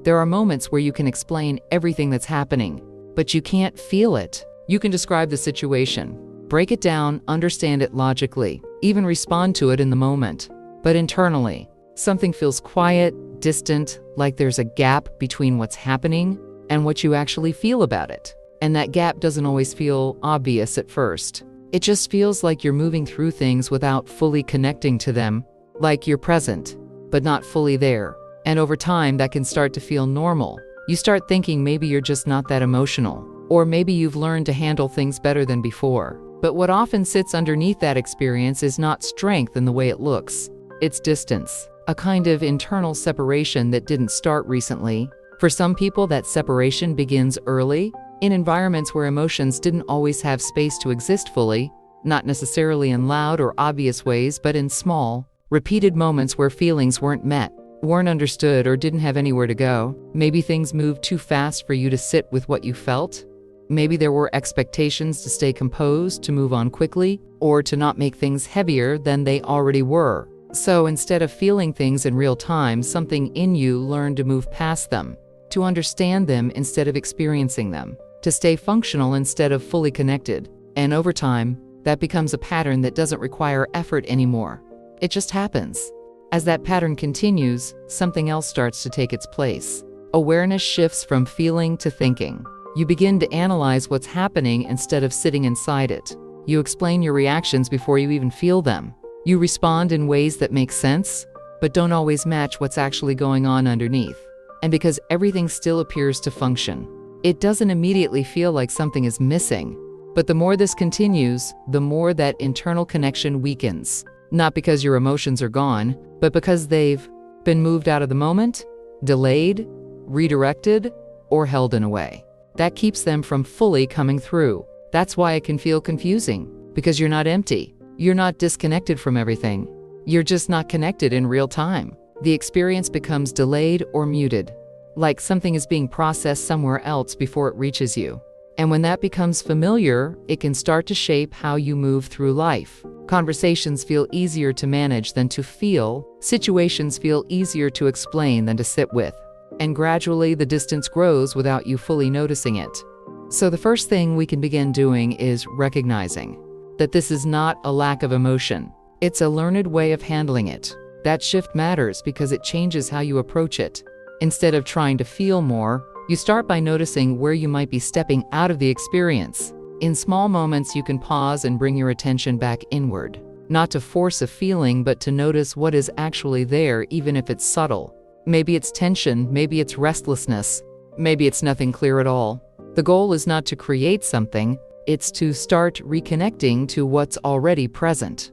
There are moments where you can explain everything that's happening, but you can't feel it. You can describe the situation, break it down, understand it logically, even respond to it in the moment. But internally, something feels quiet, distant, like there's a gap between what's happening and what you actually feel about it. And that gap doesn't always feel obvious at first. It just feels like you're moving through things without fully connecting to them, like you're present, but not fully there. And over time, that can start to feel normal. You start thinking maybe you're just not that emotional, or maybe you've learned to handle things better than before. But what often sits underneath that experience is not strength in the way it looks. It's distance, a kind of internal separation that didn't start recently. For some people, that separation begins early, in environments where emotions didn't always have space to exist fully, not necessarily in loud or obvious ways, but in small, repeated moments where feelings weren't met, weren't understood, or didn't have anywhere to go. Maybe things moved too fast for you to sit with what you felt. Maybe there were expectations to stay composed, to move on quickly, or to not make things heavier than they already were. So instead of feeling things in real time, something in you learned to move past them, to understand them instead of experiencing them, to stay functional instead of fully connected. And over time, that becomes a pattern that doesn't require effort anymore. It just happens. As that pattern continues, something else starts to take its place. Awareness shifts from feeling to thinking. You begin to analyze what's happening instead of sitting inside it. You explain your reactions before you even feel them. You respond in ways that make sense, but don't always match what's actually going on underneath. And because everything still appears to function, it doesn't immediately feel like something is missing. But the more this continues, the more that internal connection weakens. Not because your emotions are gone, but because they've been moved out of the moment, delayed, redirected, or held in a way that keeps them from fully coming through. That's why it can feel confusing, because you're not empty. You're not disconnected from everything. You're just not connected in real time. The experience becomes delayed or muted, like something is being processed somewhere else before it reaches you. And when that becomes familiar, it can start to shape how you move through life. Conversations feel easier to manage than to feel. Situations feel easier to explain than to sit with. And gradually, the distance grows without you fully noticing it. So the first thing we can begin doing is recognizing that this is not a lack of emotion. It's a learned way of handling it. That shift matters because it changes how you approach it. Instead of trying to feel more, you start by noticing where you might be stepping out of the experience. In small moments, you can pause and bring your attention back inward. Not to force a feeling, but to notice what is actually there, even if it's subtle. Maybe it's tension, maybe it's restlessness, maybe it's nothing clear at all. The goal is not to create something, it's to start reconnecting to what's already present.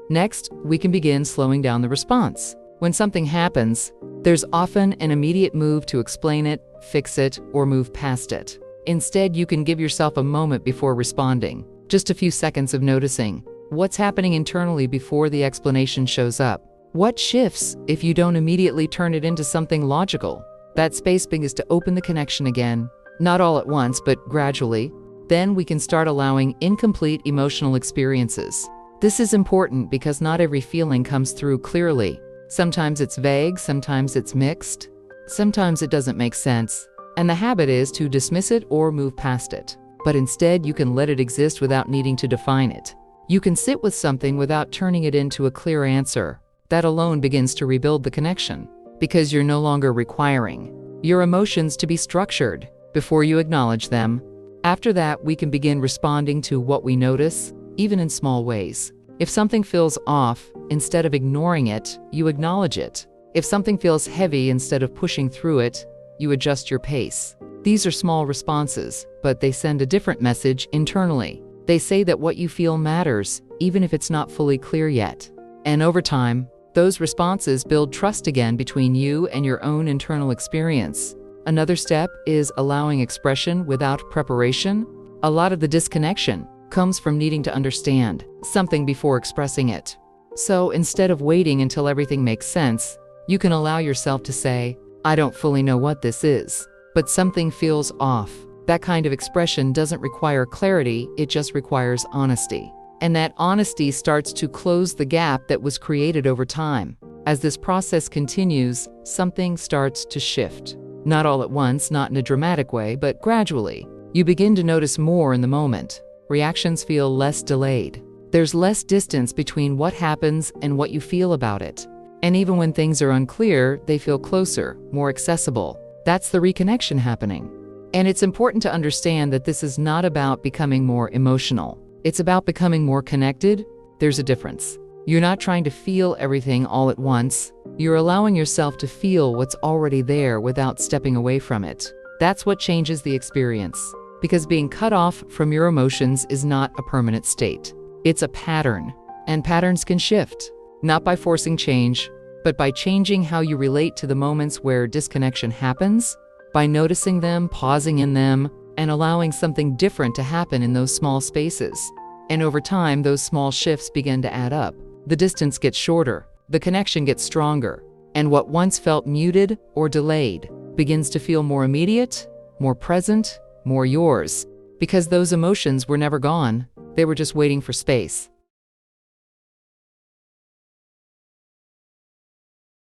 Next, we can begin slowing down the response. When something happens, there's often an immediate move to explain it, fix it, or move past it. Instead, you can give yourself a moment before responding, just a few seconds of noticing what's happening internally before the explanation shows up. What shifts if you don't immediately turn it into something logical? That space begins to open the connection again, not all at once, but gradually. Then we can start allowing incomplete emotional experiences. This is important because not every feeling comes through clearly. Sometimes it's vague, sometimes it's mixed, sometimes it doesn't make sense. And the habit is to dismiss it or move past it. But instead, you can let it exist without needing to define it. You can sit with something without turning it into a clear answer. That alone begins to rebuild the connection, because you're no longer requiring your emotions to be structured before you acknowledge them. After that, we can begin responding to what we notice, even in small ways. If something feels off, instead of ignoring it, you acknowledge it. If something feels heavy, instead of pushing through it, you adjust your pace. These are small responses, but they send a different message internally. They say that what you feel matters, even if it's not fully clear yet. And over time, those responses build trust again between you and your own internal experience. Another step is allowing expression without preparation. A lot of the disconnection comes from needing to understand something before expressing it. So instead of waiting until everything makes sense, you can allow yourself to say, I don't fully know what this is, but something feels off. That kind of expression doesn't require clarity, it just requires honesty. And that honesty starts to close the gap that was created over time. As this process continues, something starts to shift. Not all at once, not in a dramatic way, but gradually. You begin to notice more in the moment. Reactions feel less delayed. There's less distance between what happens and what you feel about it. And even when things are unclear, they feel closer, more accessible. That's the reconnection happening. And it's important to understand that this is not about becoming more emotional. It's about becoming more connected. There's a difference. You're not trying to feel everything all at once. You're allowing yourself to feel what's already there without stepping away from it. That's what changes the experience. Because being cut off from your emotions is not a permanent state. It's a pattern. And patterns can shift, not by forcing change, but by changing how you relate to the moments where disconnection happens, by noticing them, pausing in them, and allowing something different to happen in those small spaces. And over time, those small shifts begin to add up. The distance gets shorter, the connection gets stronger, and what once felt muted or delayed begins to feel more immediate, more present, more yours. Because those emotions were never gone, they were just waiting for space.